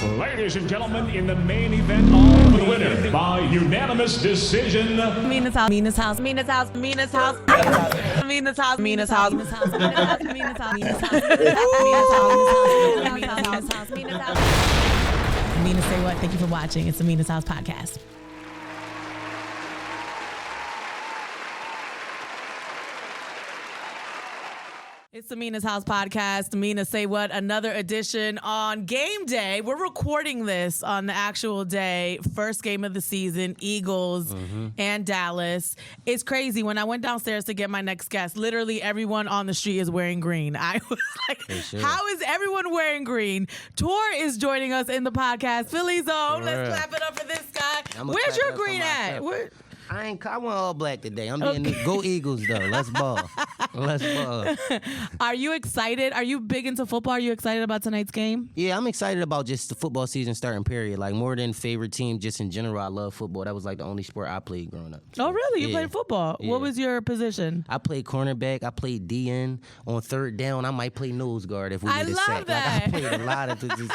Ladies and gentlemen, in the main event, all the winner by unanimous decision. Mina's house. Mina's house. Mina's house. Mina's house. Mina's house. Mina's house. Mina's house. Mina's house. Mina's house. Mina's house. Mina's house. Mina's house. Mina, say what? Thank you for watching. It's the Mina's House podcast. It's the Mina's House podcast. Mina, say what? Another edition on game day. We're recording this on the actual day. First game of the season, Eagles and Dallas. It's crazy. When I went downstairs to get my next guest, literally everyone on the street is wearing green. I was like, how is everyone wearing green? Toure is joining us in the podcast. Philly Zone. Let's clap it up for this guy. Where's your green at? I went all black today. I'm being go Eagles though. Let's ball. Let's ball. Are you excited? Are you big into football? Are you excited about tonight's game? Yeah, I'm excited about just the football season starting, period. Like, more than favorite team, just in general, I love football. That was like the only sport I played growing up. So, oh, really? You played football? Yeah. What was your position? I played cornerback. I played DN. On third down, I might play nose guard if we need a sack. I love that. Like, I played a lot of positions.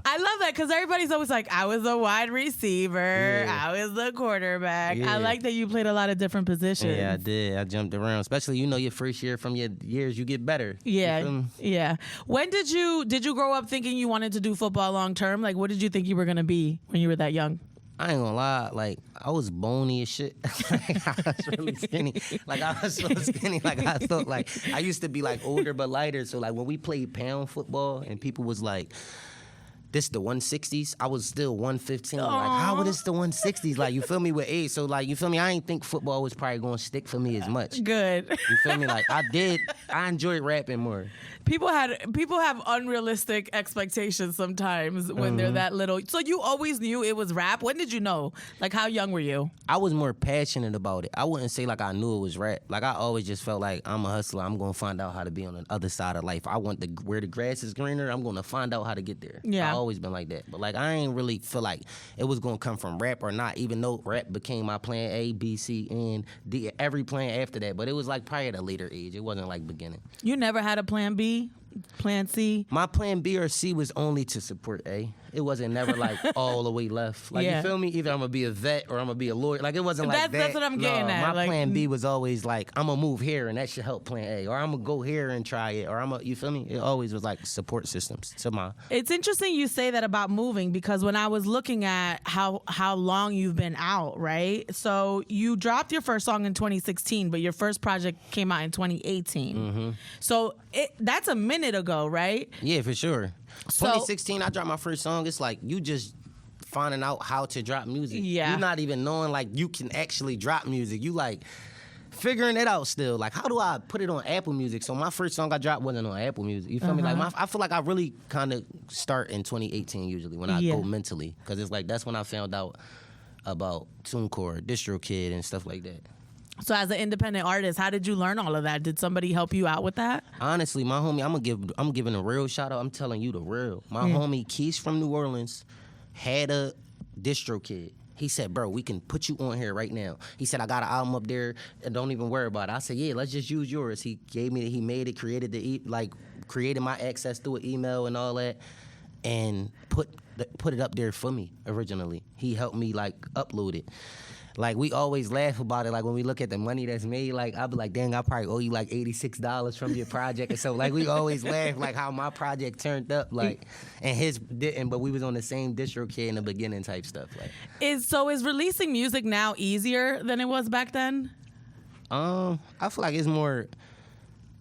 I love that because everybody's always like, I was a wide receiver. Yeah. I was the quarterback. Yeah. I like that you played a lot of different positions. Yeah, I did. I jumped around. Especially, your first year, from your years, you get better. Yeah, yeah. When did you grow up thinking you wanted to do football long term? Like, what did you think you were going to be when you were that young? I ain't gonna lie, like, I was bony as shit. Like, I was really skinny. Like, I was so skinny. Like, I thought, like, I used to be, like, older but lighter. So, like, when we played pound football and people was like, this the 160s, I was still 115. Aww. Like, how would this the 160s? Like, you feel me, with age? So, like, you feel me? I ain't think football was probably going to stick for me as much. Good. You feel me? Like, I enjoyed rapping more. People have unrealistic expectations sometimes when they're that little. So you always knew it was rap? When did you know? Like, how young were you? I was more passionate about it. I wouldn't say like I knew it was rap. Like, I always just felt like I'm a hustler. I'm going to find out how to be on the other side of life. I want where the grass is greener, I'm going to find out how to get there. Yeah. I always been like that. But, like, I ain't really feel like it was going to come from rap or not, even though rap became my plan A, B, C, and D, every plan after that. But it was like probably at a later age. It wasn't like beginning. You never had a plan B? Plan C? My plan B or C was only to support A. It wasn't never like all the way left. Like, you feel me? Either I'm going to be a vet or I'm going to be a lawyer. Like, it wasn't like that. That's what I'm getting at. My plan B was always like, I'm going to move here and that should help plan A. Or I'm going to go here and try it. Or you feel me? It always was like support systems to my... It's interesting you say that about moving, because when I was looking at how long you've been out, right? So you dropped your first song in 2016, but your first project came out in 2018. Mm-hmm. So that's a minute ago, right? Yeah, for sure. 2016, I dropped my first song. It's like you just finding out how to drop music. Yeah. You're not even knowing, like, you can actually drop music. You, like, figuring it out still. Like, how do I put it on Apple Music? So my first song I dropped wasn't on Apple Music. You feel me? Like, I feel like I really kind of start in 2018 usually when I go mentally. Because it's like, that's when I found out about TuneCore, DistroKid, and stuff like that. So as an independent artist, how did you learn all of that? Did somebody help you out with that? Honestly, my homie, I'm giving a real shout out. I'm telling you the real. My homie Keith from New Orleans had a DistroKid. He said, bro, we can put you on here right now. He said, I got an album up there and don't even worry about it. I said, yeah, let's just use yours. He made it, created my access through an email and all that, and put it up there for me originally. He helped me, like, upload it. Like, we always laugh about it. Like, when we look at the money that's made, like, I'll be like, dang, I probably owe you like $86 from your project. And so, like, we always laugh, like, how my project turned up, like, and his didn't, but we was on the same DistroKid in the beginning type stuff. Like, is releasing music now easier than it was back then? I feel like it's more.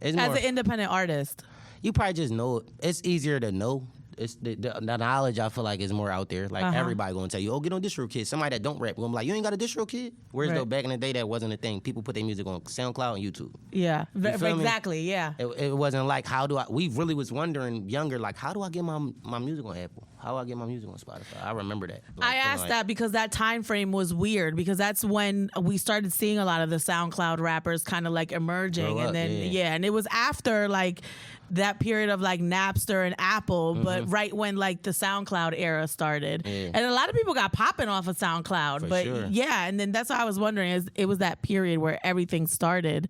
As an independent artist, you probably just know it. It's easier to know. It's the knowledge, I feel like, is more out there. Like, everybody gonna tell you, oh, get on DistroKid. Somebody that don't rap gonna be like, you ain't got a DistroKid? Whereas though back in the day, that wasn't a thing. People put their music on SoundCloud and YouTube. Yeah, exactly. Me? Yeah. It wasn't like, we really was wondering younger, like, how do I get my music on Apple? How do I get my music on Spotify? I remember that. Like, I asked that because that time frame was weird, because that's when we started seeing a lot of the SoundCloud rappers kind of like emerging, and then and it was after, like, that period of like Napster and Apple, but right when like the SoundCloud era started. Yeah. And a lot of people got popping off of SoundCloud. For but sure. yeah, and then that's what I was wondering is it was that period where everything started.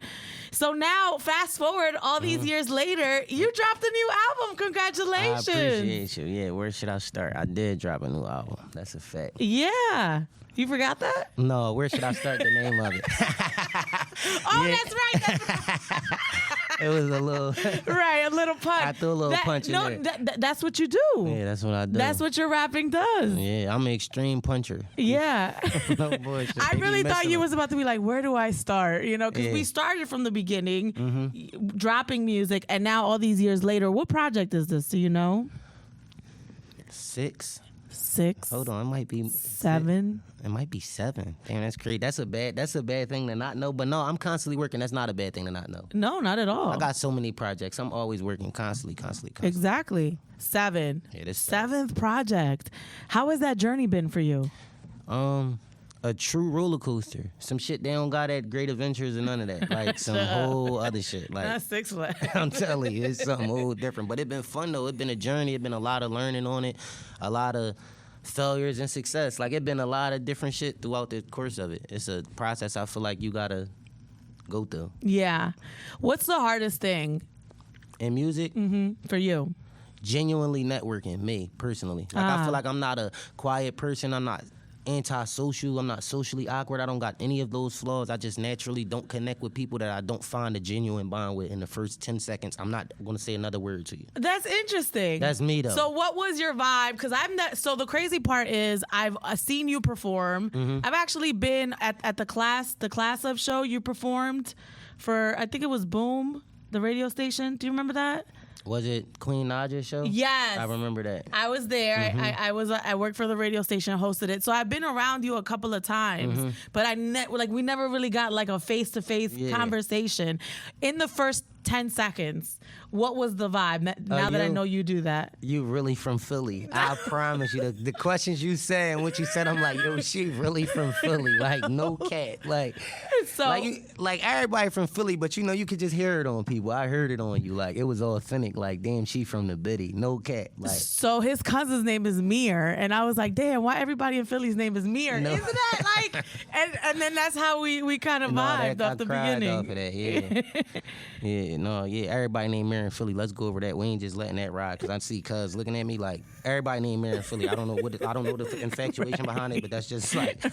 So now, fast forward all these years later, you dropped a new album. Congratulations. I appreciate you. Yeah, where should I start? I did drop a new album. That's a fact. Yeah. You forgot that? No, where should I start the name of it? Oh, that's right. It was a little... Right, a little punch. I threw a little punch in there. That's what you do. Yeah, that's what I do. That's what your rapping does. Yeah, I'm an extreme puncher. Yeah. No bullshit. I They be really thought messing you up. was about to be like, where do I start? You know, because Yeah. we started from the beginning, dropping music, and now all these years later, what project is this? Do you know? 6. 6. Hold on, it might be 7. It might be 7. Damn, that's crazy. That's a bad thing to not know. But no, I'm constantly working. That's not a bad thing to not know. No, not at all. I got so many projects. I'm always working constantly. Exactly. 7. Yeah, this 7th project. How has that journey been for you? A true roller coaster. Some shit they don't got at Great Adventures and none of that. Like some whole other shit. Like That's 6 Flags. I'm telling you, it's something whole different. But it's been fun though. It's been a journey. It's been a lot of learning on it. A lot of failures and success. Like it's been a lot of different shit throughout the course of it. It's a process I feel like you gotta go through. Yeah. What's the hardest thing In music, for you? genuinely networking, me personally. Like I feel like I'm not a quiet person. I'm not antisocial. I'm not socially awkward. I don't got any of those flaws. I just naturally don't connect with people that I don't find a genuine bond with in the first 10 seconds. I'm not going to say another word to you. That's interesting. That's me though. So what was your vibe? Because I'm not. So the crazy part is I've seen you perform. I've actually been at the class of show you performed for. I think it was Boom, the radio station. Do you remember that? Was it Queen Naja's show? Yes. I remember that. I was there. I worked for the radio station, hosted it. So I've been around you a couple of times, but we never really got like a face-to-face conversation. In the first 10 seconds, what was the vibe? Now that I know you do that. You really from Philly. I promise you. The questions you said and what you said, I'm like, yo, she really from Philly. Like, no cat. Like, So like everybody from Philly, but you know, you could just hear it on people. I heard it on you. Like, it was authentic. Like, damn, she from the Biddy. No cat. Like, So his cousin's name is Mir, and I was like, damn, why everybody in Philly's name is Mir? No. Isn't that like? And then that's how we kind of vibed off the beginning. Off of that, yeah. Everybody named Mary in Philly. Let's go over that. We ain't just letting that ride because I see cuz looking at me like everybody named Mary in Philly. I don't know the infatuation behind it, but that's just like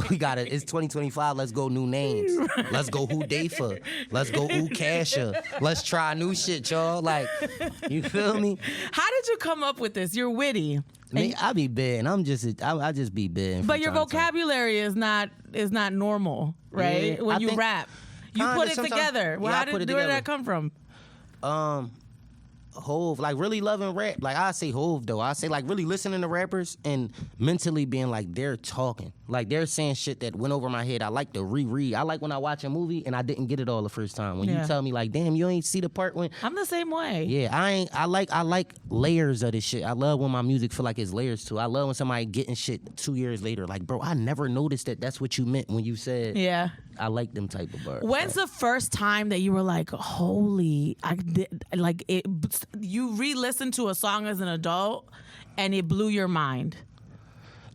we got it. It's 2025. Let's go new names. Let's go who Dafa. Let's go who Kasha. Let's try new shit, y'all. Like, you feel me? How did you come up with this? You're witty. Me, I be bad. I just be bad. But your vocabulary is not normal, right? Yeah, when I you think- rap, you Kinda, put it sometimes- together. Well, yeah, I where put it did together. that come from? Hove, like really loving rap. Like I say Hove though. I say like really listening to rappers and mentally being like they're talking. Like they're saying shit that went over my head. I like to reread. I like when I watch a movie and I didn't get it all the first time. When you tell me like, damn, you ain't see the part when I'm the same way. yeah, I like layers of this shit. I love when my music feel like it's layers too. I love when somebody getting shit 2 years later. Like, bro, I never noticed that that's what you meant when you said Yeah. I like them type of bars. When's the first time that you were like, holy, you re-listened to a song as an adult and it blew your mind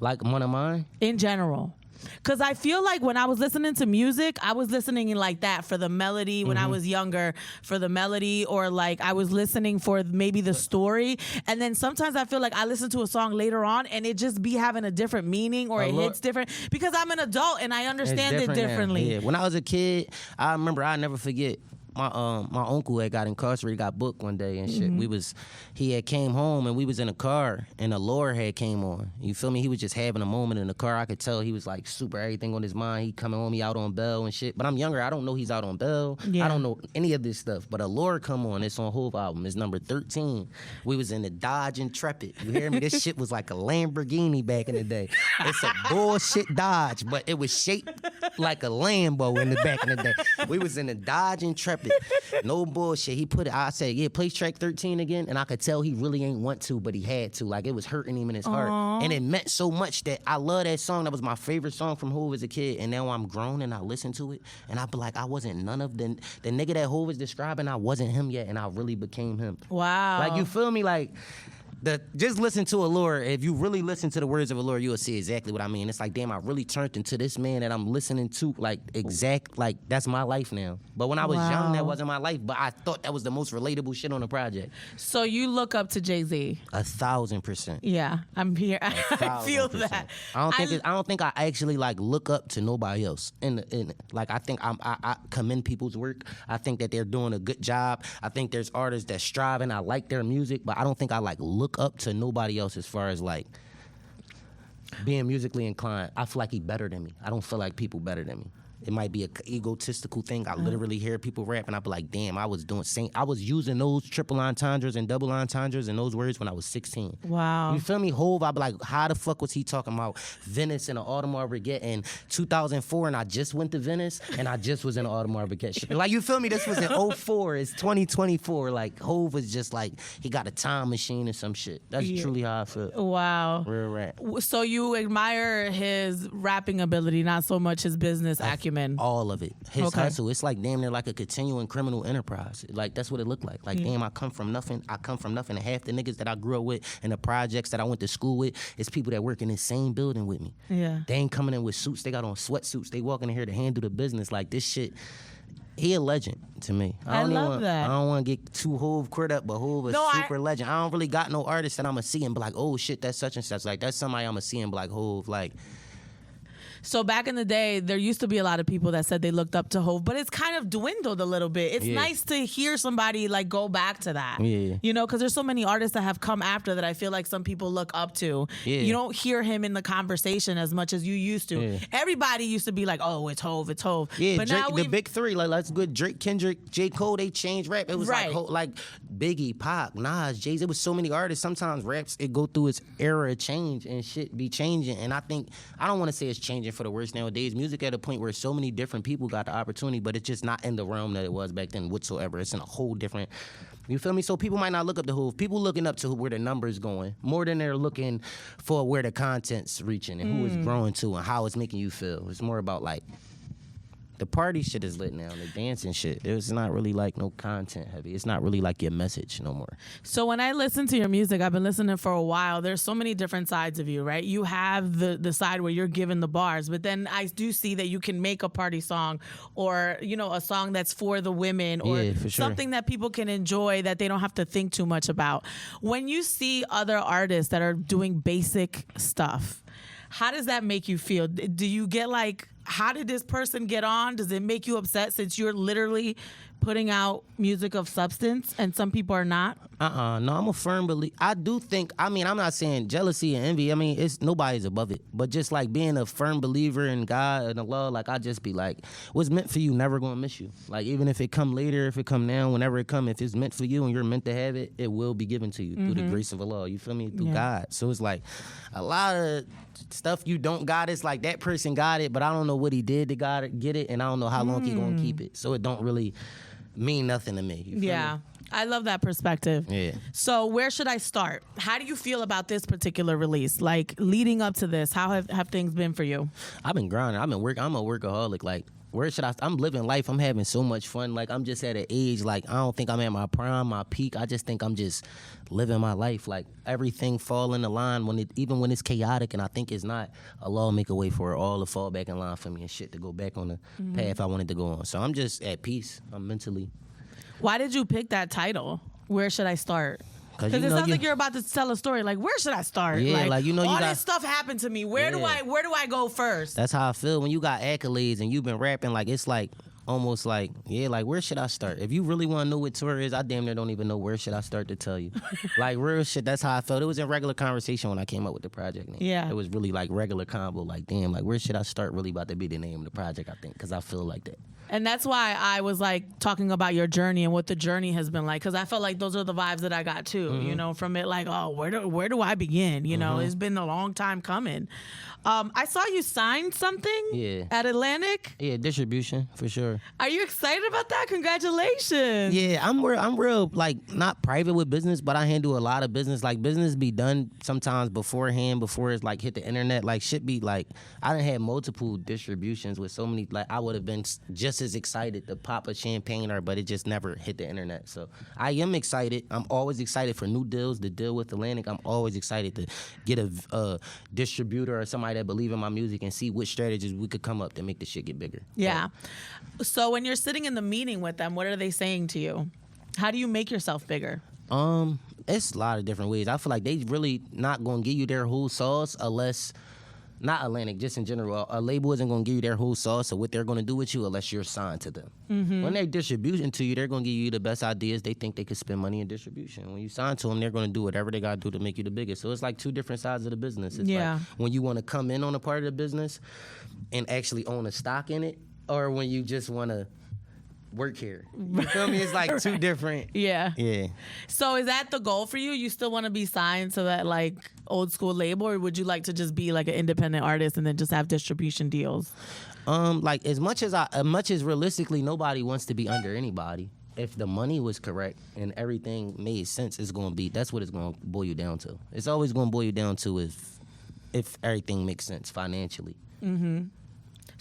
Like one of mine? in general? Because I feel like when I was listening to music, I was listening like that for the melody when I was younger, for the melody, or like I was listening for maybe the story. And then sometimes I feel like I listen to a song later on and it just be having a different meaning or it hits different because I'm an adult and I understand it different now. differently. Yeah. When I was a kid, I remember I never forget. My uncle had got incarcerated, got booked one day and shit. He had came home and we was in a car and a lure had came on. You feel me? He was just having a moment in the car. I could tell he was like super everything on his mind. He coming on me out on bail and shit. But I'm younger. I don't know he's out on bail. Yeah. I don't know any of this stuff. But a lure come on. It's on Hove album. It's number 13. We was in the Dodge Intrepid. You hear me? This shit was like a Lamborghini back in the day. It's a bullshit Dodge, but it was shaped like a Lambo in the back of the day. We was in a Dodge Intrepid. No bullshit. He put it, I said, yeah, play track 13 again. And I could tell he really ain't want to, but he had to. Like, it was hurting him in his heart. And it meant so much that I love that song. That was my favorite song from Hov as a kid. And now I'm grown and I listen to it. And I be like, I wasn't none of the nigga that Hov was describing, I wasn't him yet. And I really became him. Wow. Like, you feel me? Like, just listen to Allure. If you really listen to the words of Allure, you'll see exactly what I mean. It's like, damn, I really turned into this man that I'm listening to. Like, that's my life now. But when I was young, that wasn't my life. But I thought that was the most relatable shit on the project. So you look up to Jay-Z? 1,000%. Yeah, I'm here. I feel that. I don't think I actually like look up to nobody else. Like, I think I commend people's work. I think that they're doing a good job. I think there's artists that strive and I like their music, but I don't think I like look up to nobody else as far as like being musically inclined. I feel like he better than me. I don't feel like people better than me. It might be an egotistical thing. I literally hear people rap and I be like, damn, I was using those triple entendres and double entendres and those words when I was 16. Wow. You feel me? Hov, I be like, how the fuck was he talking about Venice and the Audemars Piguet in 2004 and I just went to Venice and I just was in the Audemars Piguet. Like, you feel me? This was in 04. It's 2024. Like, Hov was just like, he got a time machine or some shit. That's truly how I feel. Wow. Real rap. So you admire his rapping ability, not so much his business acumen. All of it. His hustle. It's like damn near like a continuing criminal enterprise. Like, that's what it looked like. Like, damn, I come from nothing. And half the niggas that I grew up with and the projects that I went to school with is people that work in the same building with me. Yeah. They ain't coming in with suits. They got on sweatsuits. They walking in here to handle the business. Like, this shit. He a legend to me. I love that. I don't want to get too Hov caught up, but Hov is super legend. I don't really got no artist that I'm going to see and be like, oh shit, that's such and such. Like, that's somebody I'm going to see and be like, Hov, like. So back in the day, there used to be a lot of people that said they looked up to Hov, but it's kind of dwindled a little bit. It's nice to hear somebody like go back to that. Yeah. You know, because there's so many artists that have come after that I feel like some people look up to. Yeah. You don't hear him in the conversation as much as you used to. Yeah. Everybody used to be like, oh, it's Hov, it's Hov. Yeah, but Drake, now the big three, like, that's good. Drake, Kendrick, J. Cole, they changed rap. It was like Biggie, Pac, Nas, Jay-Z. There was so many artists. Sometimes raps, it go through its era of change and shit be changing. And I don't want to say it's changing for the worse nowadays. Music at a point where so many different people got the opportunity, but it's just not in the realm that it was back then whatsoever. It's in a whole different, you feel me? So people might not look up to Hov. People looking up to where the numbers going more than they're looking for where the content's reaching and who it's growing to and how it's making you feel. It's more about like, the party shit is lit now, the dancing shit. It's not really like no content heavy. It's not really like your message no more. So when I listen to your music, I've been listening for a while. There's so many different sides of you, right? You have the side where you're giving the bars, but then I do see that you can make a party song or, you know, a song that's for the women or something that people can enjoy that they don't have to think too much about. When you see other artists that are doing basic stuff, how does that make you feel? Do you get like, how did this person get on? Does it make you upset since you're literally putting out music of substance and some people are not? No, I'm a firm believer. I do think, I'm not saying jealousy and envy. It's nobody's above it. But just like being a firm believer in God and Allah, like I just be like, what's meant for you never gonna miss you. Like even if it come later, if it come now, whenever it come, if it's meant for you and you're meant to have it, it will be given to you through the grace of Allah. You feel me? Through God. So it's like a lot of stuff you don't got. It's like that person got it, but I don't know what he did to get it, and I don't know how long he gonna keep it. So it don't really mean nothing to me. You feel me? I love that perspective. Yeah. So where should I start? How do you feel about this particular release? Like leading up to this, how have things been for you? I've been grinding. I'm a workaholic. Like, where should I'm living life. I'm having so much fun. Like, I'm just at an age, like, I don't think I'm at my prime, my peak. I just think I'm just living my life. Like, everything fall in the line even when it's chaotic, and I think it's not, Allah will make a way for it all to fall back in line for me and shit to go back on the path I wanted to go on. So I'm just at peace. I'm mentally. Why did you pick that title? Where should I start? Because it sounds like you're about to tell a story. Like, where should I start? Yeah, all this stuff happened to me. Where do I go first? That's how I feel when you got accolades and you've been rapping. Like, it's like almost like, yeah, like where should I start? If you really want to know what tour is, I damn near don't even know where should I start to tell you. Like real shit, that's how I felt. It was in regular conversation when I came up with the project name. Yeah. It was really like regular convo, like damn, like where should I start really about to be the name of the project, I think, because I feel like that. And that's why I was like talking about your journey and what the journey has been like, because I felt like those are the vibes that I got too, you know, from it. Like, oh, where do I begin? You know, it's been a long time coming. I saw you sign something at Atlantic. Yeah, distribution for sure. Are you excited about that? Congratulations. Yeah, I'm real like not private with business, but I handle a lot of business. Like business be done sometimes beforehand, before it's like hit the internet. Like shit be like, I done had multiple distributions with so many. Like I would have been just as excited to pop a champagne, but it just never hit the internet. So I am excited. I'm always excited for new deals to deal with Atlantic. I'm always excited to get a distributor or somebody that believe in my music and see which strategies we could come up to make the shit get bigger. Yeah. So when you're sitting in the meeting with them, what are they saying to you? How do you make yourself bigger? It's a lot of different ways. I feel like they really not gonna give you their whole sauce unless, not Atlantic, just in general, a label isn't gonna give you their whole sauce or what they're gonna do with you unless you're signed to them. When they're distribution to you, they're gonna give you the best ideas. They think they could spend money in distribution. When you sign to them, they're gonna do whatever they gotta do to make you the biggest. So it's like two different sides of the business. It's like when you wanna come in on a part of the business and actually own a stock in it, or when you just wanna work here. You feel me? It's like two different. Yeah. Yeah. So is that the goal for you? You still want to be signed to that like old school label, or would you like to just be like an independent artist and then just have distribution deals? Like as much as realistically notobody wants to be under anybody. If the money was correct and everything made sense, that's what it's gonna boil you down to. It's always gonna boil you down to if everything makes sense financially.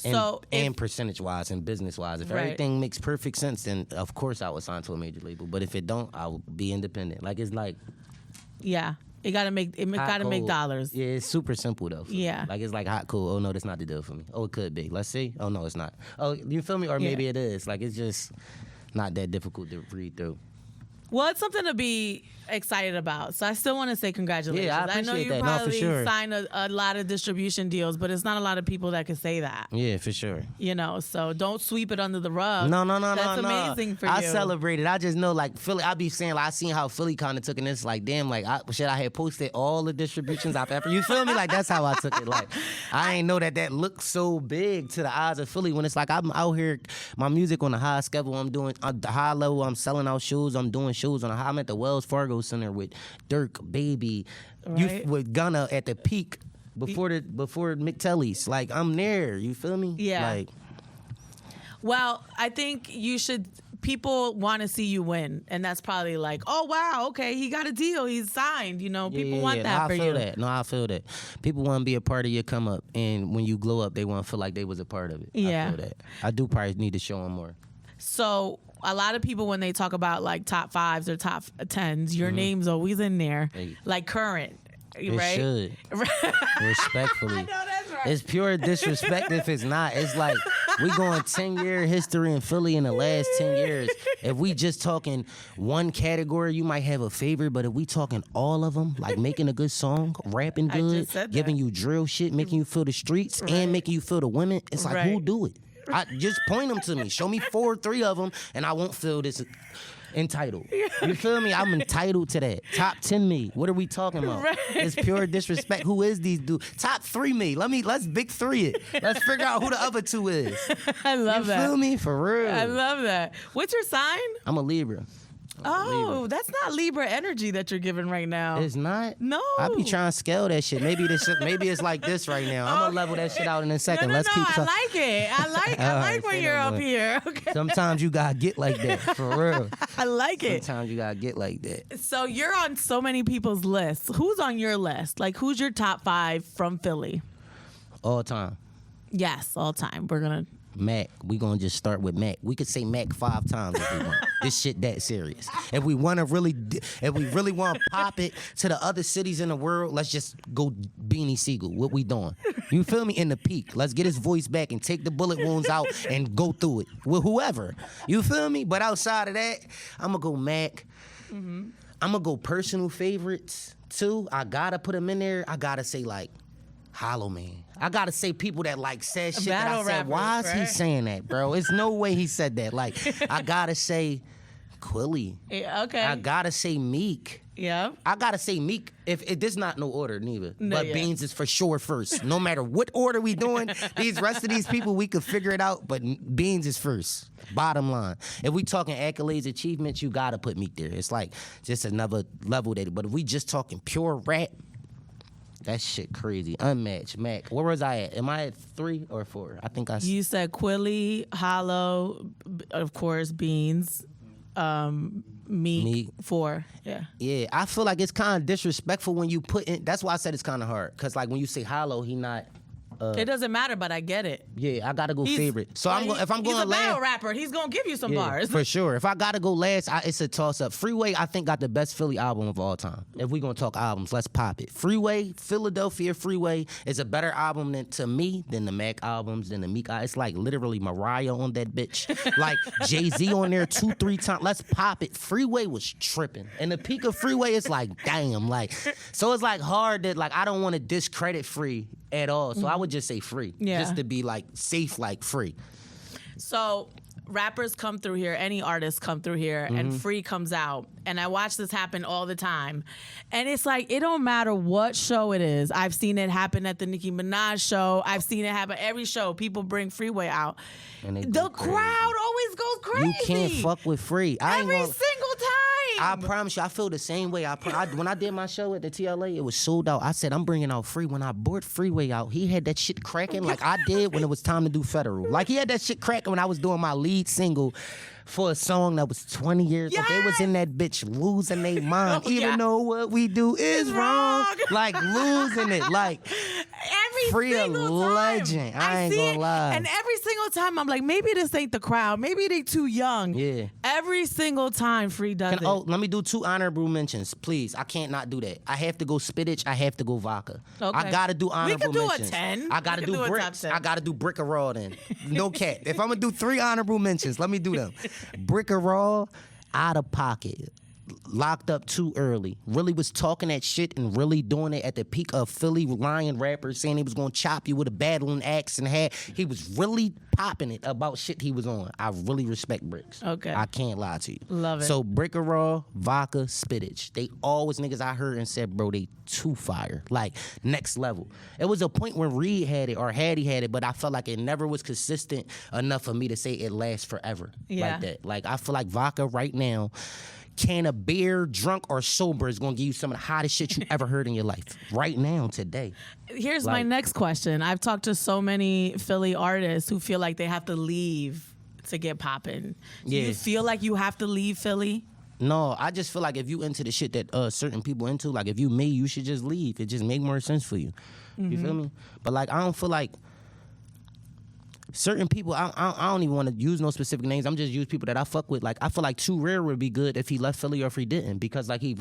And percentage wise and business wise. If everything makes perfect sense, then of course I would sign to a major label. But if it don't, I will be independent. Like it's like, yeah, it gotta make dollars. Yeah, it's super simple though. Yeah, like it's like hot cool. Oh no, that's not the deal for me. Oh, it could be. Let's see. Oh no, it's not. Oh, you feel me? Or maybe it is. Like it's just not that difficult to read through. Well, it's something to be excited about. So I still want to say congratulations. Yeah, I appreciate know you that. probably No, for sure. signed a lot of distribution deals, but it's not a lot of people that can say that. Yeah, for sure. You know, so don't sweep it under the rug. No. That's amazing for you. I celebrated. I just know, like, Philly, I be saying, like, I seen how Philly kind of took it, and it's like, damn, like, I had posted all the distributions I've ever, you feel me? Like, that's how I took it. Like, I ain't know that looked so big to the eyes of Philly when it's like, I'm out here, my music on the high schedule, I'm doing, at the high level, I'm selling out shows, I'm doing shows on the high, I'm at the Wells Fargo Center with Dirk, Baby, with Gunna at the peak before McTelly's. Like, I'm there. You feel me? Yeah. Like, well, I think people want to see you win, and that's probably like, oh wow, okay, he got a deal, he's signed. You know, people want that for you. I feel that. People want to be a part of your come up, and when you glow up, they want to feel like they was a part of it. Yeah. I feel that. I do probably need to show them more. So a lot of people, when they talk about like top 5s or top 10s, your name's always in there, like current, right? It should. Respectfully. I know that's right. It's pure disrespect if it's not. It's like we going 10-year history in Philly in the last 10 years. If we just talking one category, you might have a favorite, but if we talking all of them, like making a good song, rapping good, giving you drill shit, making you feel the streets, and making you feel the women, it's like, who do it? I just point them to me. Show me 4 or 3 of them, and I won't feel this entitled. You feel me? I'm entitled to that. Top 10 me. What are we talking about? Right. It's pure disrespect. Who is these dudes? Top 3 me. Let's big 3 it. Let's figure out who the other 2 is. I love that. You feel me? For real. I love that. What's your sign? I'm a Libra. Oh, that's not Libra energy that you're giving right now. It's not? No. I be trying to scale that shit. Maybe it's like this right now. I'm gonna level that shit out in a second. No, Let's keep I like it. I like when you're up here. Okay. Sometimes you gotta get like that, for real. I like it. Sometimes you gotta get like that. So you're on so many people's lists. Who's on your list? Like, who's your top 5 from Philly? All time. Yes, all time. We're gonna Mac. We gonna just start with Mac. We could say Mac 5 times if we want. This shit that serious. If we really want to pop it to the other cities in the world, let's just go Beanie Siegel. What we doing? You feel me? In the peak. Let's get his voice back and take the bullet wounds out and go through it with whoever. You feel me? But outside of that, I'm gonna go Mac. I'm gonna go personal favorites too. I gotta put them in there. I gotta say like Hollow Man. I gotta say people that like said shit that I Battle said, rappers, why is he right? saying that, bro? It's no way he said that. Like, I gotta say Quilly. Yeah, okay. I gotta say Meek. Yeah. I gotta say Meek. If this not no order neither, No, but yeah. Beans is for sure first. No matter what order we doing, these rest of these people we could figure it out. But Beans is first. Bottom line. If we talking accolades, achievements, you gotta put Meek there. It's like just another level that. But if we just talking pure rap, that shit crazy. Unmatched. Mac. Where was I at? Am I at 3 or 4? I think I. You said Quilly, Hollow, of course, Beans, Meek, 4. Yeah. Yeah, I feel like it's kind of disrespectful when you put in. That's why I said it's kind of hard. Cause like when you say Hollow, he not. It doesn't matter, but I get it. Yeah, I gotta go He's- favorite. So if I'm he's going a battle last, rapper. He's gonna give you some bars. for sure. If I gotta go last, it's a toss up. Freeway, I think got the best Philly album of all time. If we gonna talk albums, let's pop it. Freeway, Philadelphia Freeway is a better album to me than the Mac albums, than the Meek. It's like literally Mariah on that bitch, like Jay-Z on there 2-3 times. Let's pop it. Freeway was tripping, and the peak of Freeway is like damn, like so it's like hard that like I don't want to discredit Free at all, so I would just say Free. Yeah. Just to be like safe, like Free. So rappers come through here, any artists come through here, and Free comes out. And I watch this happen all the time. And it's like, it don't matter what show it is. I've seen it happen at the Nicki Minaj show. I've seen it happen every show. People bring Freeway out. And they The go crazy. crowd always goes crazy. You can't fuck with Free. Every single I time. promise you, I feel the same way. When I did my show at the TLA, it was sold out. I said, I'm bringing out Free. When I brought Freeway out, he had that shit cracking like I did when it was time to do Federal. Like, he had that shit cracking when I was doing my lead single for a song that was 20 years old. They was in that bitch losing their mind. Oh, Even yeah. though what we do is wrong. Like, losing it. Like, Every Free a single time. legend. I ain't see gonna it, lie. And every single time, I'm like, maybe this ain't the crowd. Maybe they too young. Yeah. Every single time Free does it. Let me do 2 honorable mentions, please. I can't not do that. I have to go Spinach. I have to go Vodka. Okay. I gotta do honorable We could do a mentions. 10. I gotta We do could do a top Bricks. 10. I gotta do Brick or Raw then. No cat. If I'm gonna do 3 honorable mentions, let me do them. Brick or Raw, Out of Pocket. Locked Up Too Early. Really was talking that shit and really doing it at the peak of Philly lying rappers saying he was gonna chop you with a battling axe and he was really popping it about shit he was on. I really respect Bricks. Okay. I can't lie to you. Love it. So Brick or Raw, Vodka, Spinach. They always niggas I heard and said, bro, they too fire. Like, next level. It was a point when Reed had it or Hattie had it, but I felt like it never was consistent enough for me to say it lasts forever. Yeah. Like that. Like, I feel like Vodka right now, can of beer, drunk or sober, is gonna give you some of the hottest shit you ever heard in your life. Right now, today. Here's my Like- next question. I've talked to so many Philly artists who feel like they have to leave to get popping. Do Yeah. you feel like you have to leave Philly? No, I just feel like if you into the shit that certain people into, like if you me, you should just leave. It just make more sense for you. You feel me? But like, I don't feel like certain people, I don't even want to use no specific names. I'm just use people that I fuck with. Like, I feel like Too Rare would be good if he left Philly or if he didn't, because like he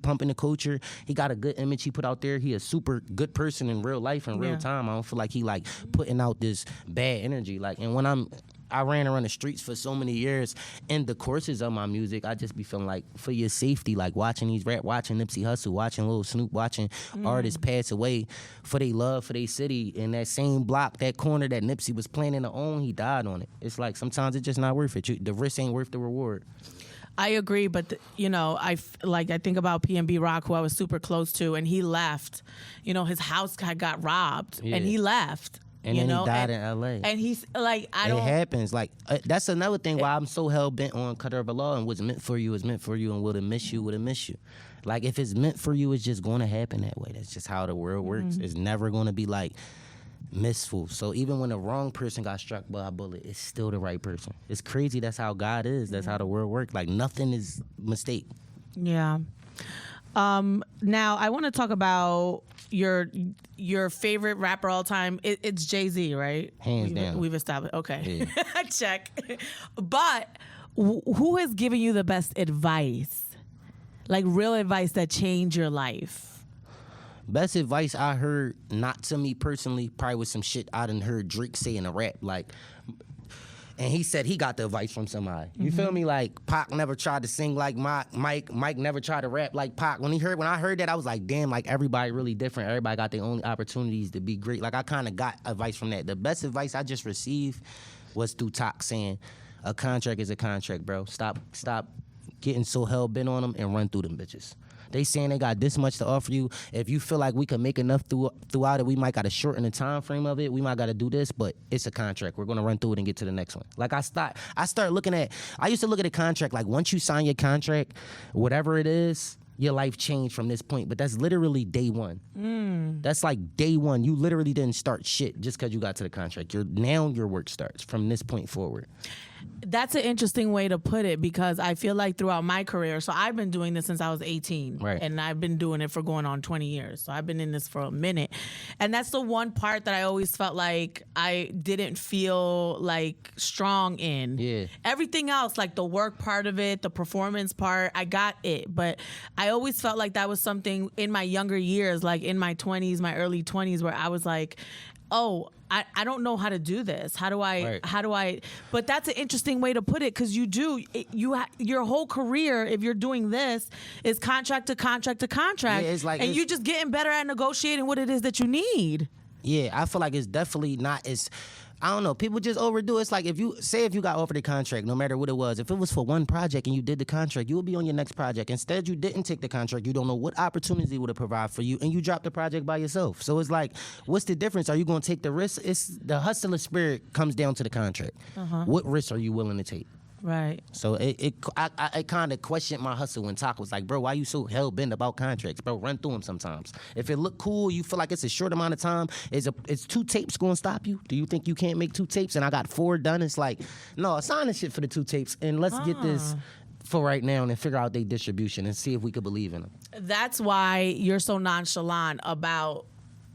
pumping the culture. He got a good image he put out there. He a super good person in real life in real Yeah. time. I don't feel like he like putting out this bad energy. Like, and when I ran around the streets for so many years in the courses of my music, I just be feeling like for your safety, like watching watching Nipsey Hussle, watching Lil Snoop, watching artists pass away for their love for their city. In that same block, that corner that Nipsey was planning to own, he died on it. It's like sometimes it's just not worth it. The risk ain't worth the reward. I agree, but I think about P&B Rock, who I was super close to, and he left. His house got robbed, Yeah. and he left. And then he died in L.A. And he's like, It happens. Like, that's another thing why I'm so hell bent on Qadar Bilal, and what's meant for you is meant for you, and what'll miss you would've miss you. Like, if it's meant for you, it's just going to happen that way. That's just how the world works. It's never going to be like missful. So even when the wrong person got struck by a bullet, it's still the right person. It's crazy. That's how God is. That's how the world works. Like, nothing is mistake. Yeah. Now I want to talk about your favorite rapper all time. It's Jay-Z, right? Hands down. We've established. Okay. Yeah. Check. But who has given you the best advice? Like real advice that changed your life? Best advice I heard, not to me personally, probably was some shit I done heard Drake say in a rap. Like, And he said he got the advice from somebody. You feel me? Like Pac never tried to sing like Mike. Mike never tried to rap like Pac. When I heard that, I was like, damn, like everybody really different. Everybody got their own opportunities to be great. Like I kind of got advice from that. The best advice I just received was through Talk saying, a contract is a contract, bro. Stop getting so hell bent on them and run through them bitches. They saying they got this much to offer you. If you feel like we can make enough throughout it, we might got to shorten the time frame of it. We might got to do this, but it's a contract. We're gonna run through it and get to the next one. Like I used to look at a contract like once you sign your contract, whatever it is, your life changed from this point. But that's literally day one. That's like day one. You literally didn't start shit just because you got to the contract. Now your work starts from this point forward. That's an interesting way to put it because I feel like throughout my career, so I've been doing this since I was 18. Right. And I've been doing it for going on 20 years. So I've been in this for a minute. And that's the one part that I always felt like I didn't feel like strong in. Yeah. Everything else, like the work part of it, the performance part, I got it. But I always felt like that was something in my younger years, like in my 20s, my early 20s, where I was like, oh, I don't know how to do this. How do I, but that's an interesting way to put it because your whole career, if you're doing this, is contract to contract to contract. Yeah, it's like, and you're just getting better at negotiating what it is that you need. Yeah, I feel like it's definitely not as, I don't know, people just overdo it. It's like if you got offered a contract, no matter what it was, if it was for one project and you did the contract, you would be on your next project. Instead, you didn't take the contract. You don't know what opportunity would have provided for you, and you dropped the project by yourself. So it's like, what's the difference? Are you going to take the risk? It's the hustler spirit comes down to the contract. What risk are you willing to take? Right. So I kind of questioned my hustle when Talk was like, bro, why you so hell bent about contracts? Bro, run through them sometimes. If it look cool, you feel like it's a short amount of time, is 2 tapes going to stop you? Do you think you can't make 2 tapes and I got 4 done? It's like, no, sign the shit for the 2 tapes and let's get this for right now and figure out their distribution and see if we could believe in them. That's why you're so nonchalant about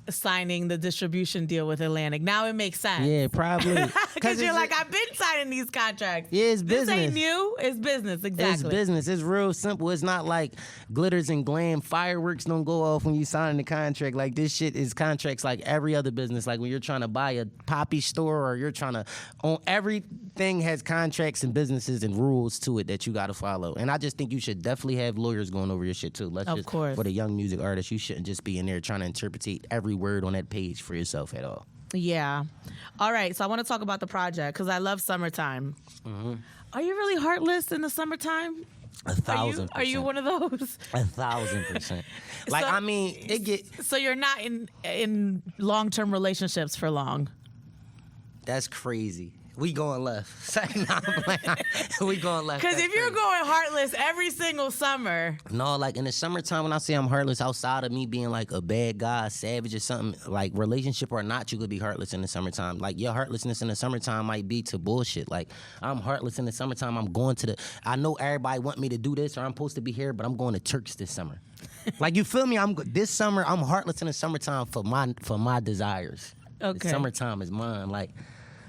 signing the distribution deal with Atlantic. Now it makes sense. Yeah, probably. Because you're like, I've been signing these contracts. Yeah, it's business. This ain't new. It's business, exactly. It's business. It's real simple. It's not like glitters and glam. Fireworks don't go off when you sign the contract. Like, this shit is contracts like every other business. Like, when you're trying to buy a poppy store or you're trying to own, everything has contracts and businesses and rules to it that you got to follow. And I just think you should definitely have lawyers going over your shit, too. Of course. For the young music artists, you shouldn't just be in there trying to interpretate every word on that page for yourself at all. Yeah. All right. So I want to talk about the project because I love summertime. Are you really heartless in the summertime? 1,000%. Are you one of those? 1,000%. Like, So- I mean, it get. So you're not in long-term relationships for long. That's crazy. We going left. Nah, I'm playing. We going left. Because That's if you're crazy. going heartless every single summer, No, like in the summertime, when I say I'm heartless, outside of me being like a bad guy, savage or something, like relationship or not, you could be heartless in the summertime. Like your heartlessness in the summertime might be to bullshit. Like I'm heartless in the summertime. I'm going to I know everybody want me to do this or I'm supposed to be here, but I'm going to Turks this summer. Like you feel me? This summer I'm heartless in the summertime for my desires. Okay. The summertime is mine. Like.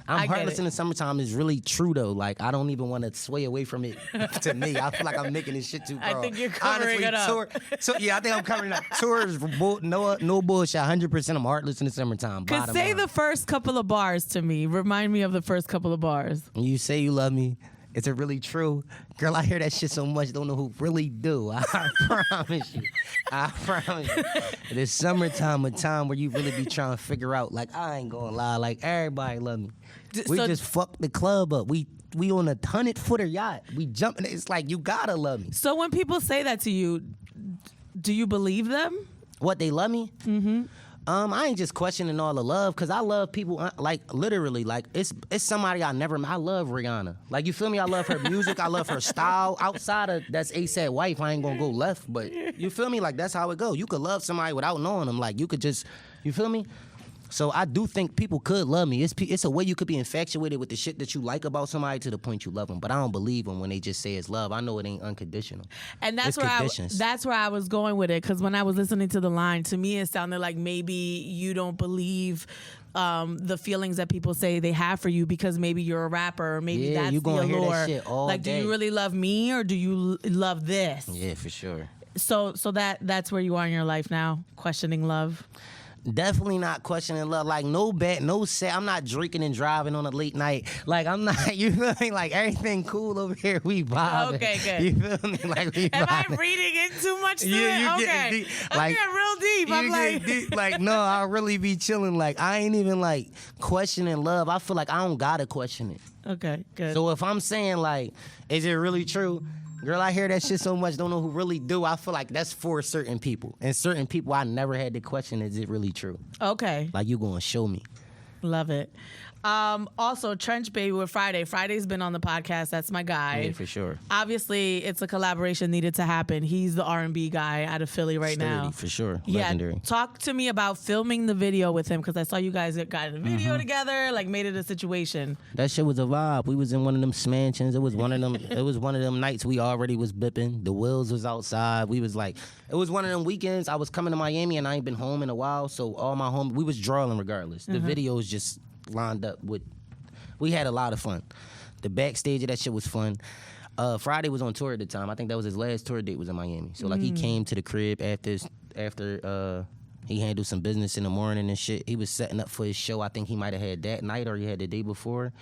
I I'm get heartless it. in the summertime is really true though. Like I don't even want to sway away from it. To me, I feel like I'm making this shit too broad. I think you're covering it up. Yeah, I think I'm covering it up. Tour is no bullshit. 100%. I'm heartless in the summertime. because say the first couple of bars to me. Remind me of the first couple of bars. When you say you love me, is it really true? Girl, I hear that shit so much, don't know who really do. I promise you. I promise you. This summertime, a time where you really be trying to figure out, like, I ain't gonna lie, like, everybody love me. We So- just fucked the club up. We on a 100-footer yacht. We jumping. It's like, you gotta love me. So when people say that to you, do you believe them? What, they love me? Mm-hmm. I ain't just questioning all the love, because I love people, like, literally, like, it's somebody I never met. I love Rihanna. Like, you feel me? I love her music. I love her style. Outside of that's ASAP wife, I ain't gonna go left, but you feel me? Like, that's how it go. You could love somebody without knowing them. Like, you could just, you feel me? So I do think people could love me. It's a way you could be infatuated with the shit that you like about somebody to the point you love them. But I don't believe them when they just say it's love. I know it ain't unconditional. And that's It's where I was going with it, because when I was listening to the line, to me it sounded like maybe you don't believe the feelings that people say they have for you because maybe you're a rapper, or maybe Yeah, that's you the gonna allure. hear that shit all like, day. do you really love me or do you love this? Yeah, for sure. So that's where you are in your life now, questioning love. Definitely not questioning love. Like, no bet, no set. I'm not drinking and driving on a late night. Like, I'm not, you feel me? Like, everything cool over here. We vibing. Okay, good. You feel me? Like, we Am I vibing. reading in too much to Yeah, it? you Okay. getting deep. I'm Like, getting real deep. I'm You like, get deep. Like, no, I really be chilling. Like, I ain't even, like, questioning love. I feel like I don't gotta question it. okay, good. So if I'm saying, like, is it really true? Girl, I hear that shit so much, don't know who really do. I feel like that's for certain people. And certain people, I never had to question, is it really true? Okay. Like, you gonna show me. Love it. Also, Trench Baby with Friday. Friday's been on the podcast. That's my guy. Yeah, for sure. Obviously, it's a collaboration needed to happen. He's the R&B guy out of Philly right Sturdy, now. for sure. Yeah, Legendary. talk to me about filming the video with him because I saw you guys got in the video together, like made it a situation. That shit was a vibe. We was in one of them mansions. It was one of them. It was one of them nights we already was bipping. The wheels was outside. We was like, it was one of them weekends. I was coming to Miami and I ain't been home in a while. So all my home, we was drawing regardless. The videos just lined up with. We had a lot of fun. The backstage of that shit was fun. Friday was on tour at the time. I think that was his last tour date was in Miami. So like he came to the crib after he handled some business in the morning and shit. He was setting up for his show. I think he might have had that night or he had the day before.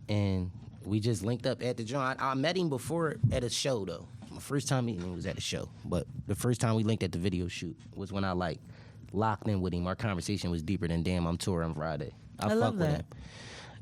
And we just linked up at the joint. I met him before at a show though. My first time meeting him was at the show. But the first time we linked at the video shoot was when I like locked in with him. Our conversation was deeper than damn I'm touring Friday. I love fuck with that. him.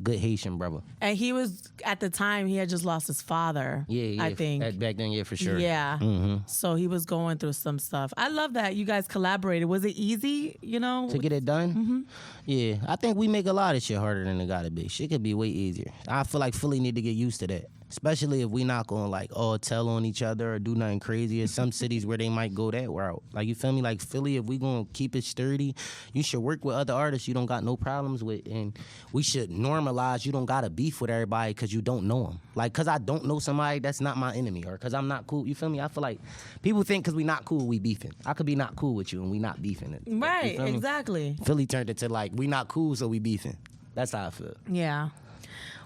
Good Haitian brother. And he was, at the time, he had just lost his father. Yeah. I think. Back then, yeah, for sure. Yeah. So he was going through some stuff. I love that you guys collaborated. Was it easy, you know? To get it done? Yeah. I think we make a lot of shit harder than it gotta be. Shit could be way easier. I feel like Philly need to get used to that. Especially if we not gonna like all tell on each other or do nothing crazy. There's some cities where they might go that route. Like, you feel me? Like Philly, if we gonna keep it sturdy, you should work with other artists you don't got no problems with, and we should normalize you don't gotta beef with everybody because you don't know them. Like, cause I don't know somebody, that's not my enemy, or cause I'm not cool. You feel me? I feel like people think cause we not cool, we beefing. I could be not cool with you and we not beefing. Right, You feel me? exactly. Philly turned it to like we not cool, so we beefing. That's how I feel. Yeah.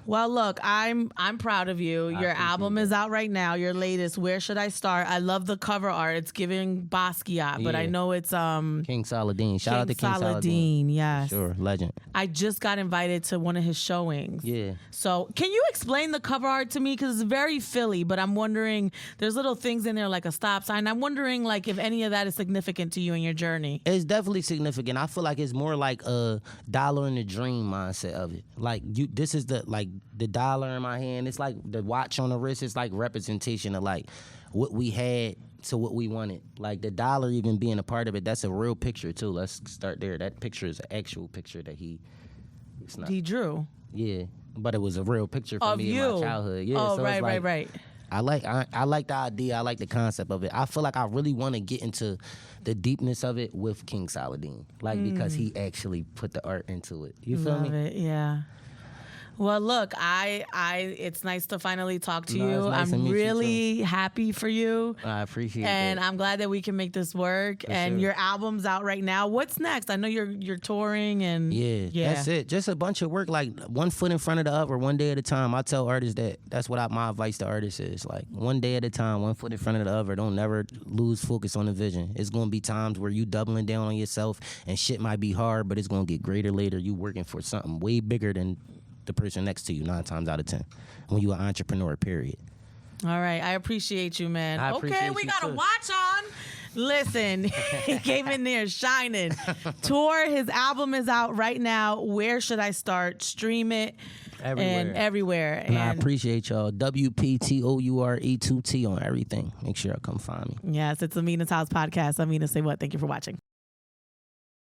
Well, look, I'm proud of you. Your album is out right now. Your latest, Where Should I Start? I love the cover art. It's giving Basquiat, but I know it's King Saladin. Shout out to King Saladin. Saladin. Yes. Sure, legend. I just got invited to one of his showings. Yeah. So can you explain the cover art to me? Because it's very Philly, but I'm wondering, there's little things in there like a stop sign. I'm wondering like if any of that is significant to you in your journey. It's definitely significant. I feel like it's more like a dollar in the dream mindset of it. Like this is the dollar in my hand. It's like the watch on the wrist. It's like representation of like what we had to what we wanted. Like the dollar even being a part of it. That's a real picture too. Let's start there. That picture is an actual picture that he drew. Yeah, but it was a real picture for Of me you. in my childhood. Yeah, Oh, so it's like, right. I like the idea. I like the concept of it. I feel like I really want to get into the deepness of it with King Saladin, like because he actually put the art into it. You feel Love me? it, yeah. Well, look, it's nice to finally talk to No, you. it's nice to I'm meet you, really happy for you. I appreciate And that. I'm glad that we can make this work. And sure. your album's out right now. What's next? I know you're touring and Yeah, that's it. Just a bunch of work, like one foot in front of the other, one day at a time. I tell artists that's what my advice to artists is. Like one day at a time, one foot in front of the other. Don't never lose focus on the vision. It's gonna be times where you doubling down on yourself and shit might be hard, but it's gonna get greater later. You working for something way bigger than the person next to you 9 times out of 10 when you an entrepreneur, period. All right. I appreciate you, man. I Okay, appreciate we you, got a too. watch on. Listen, he came in there shining. Tour, his album is out right now. Where should I start? Stream it. Everywhere. And everywhere. And I appreciate y'all. WPTOURE2T on everything. Make sure y'all come find me. Yes, it's the Mina's House podcast. I'm Mina. Say what? Thank you for watching.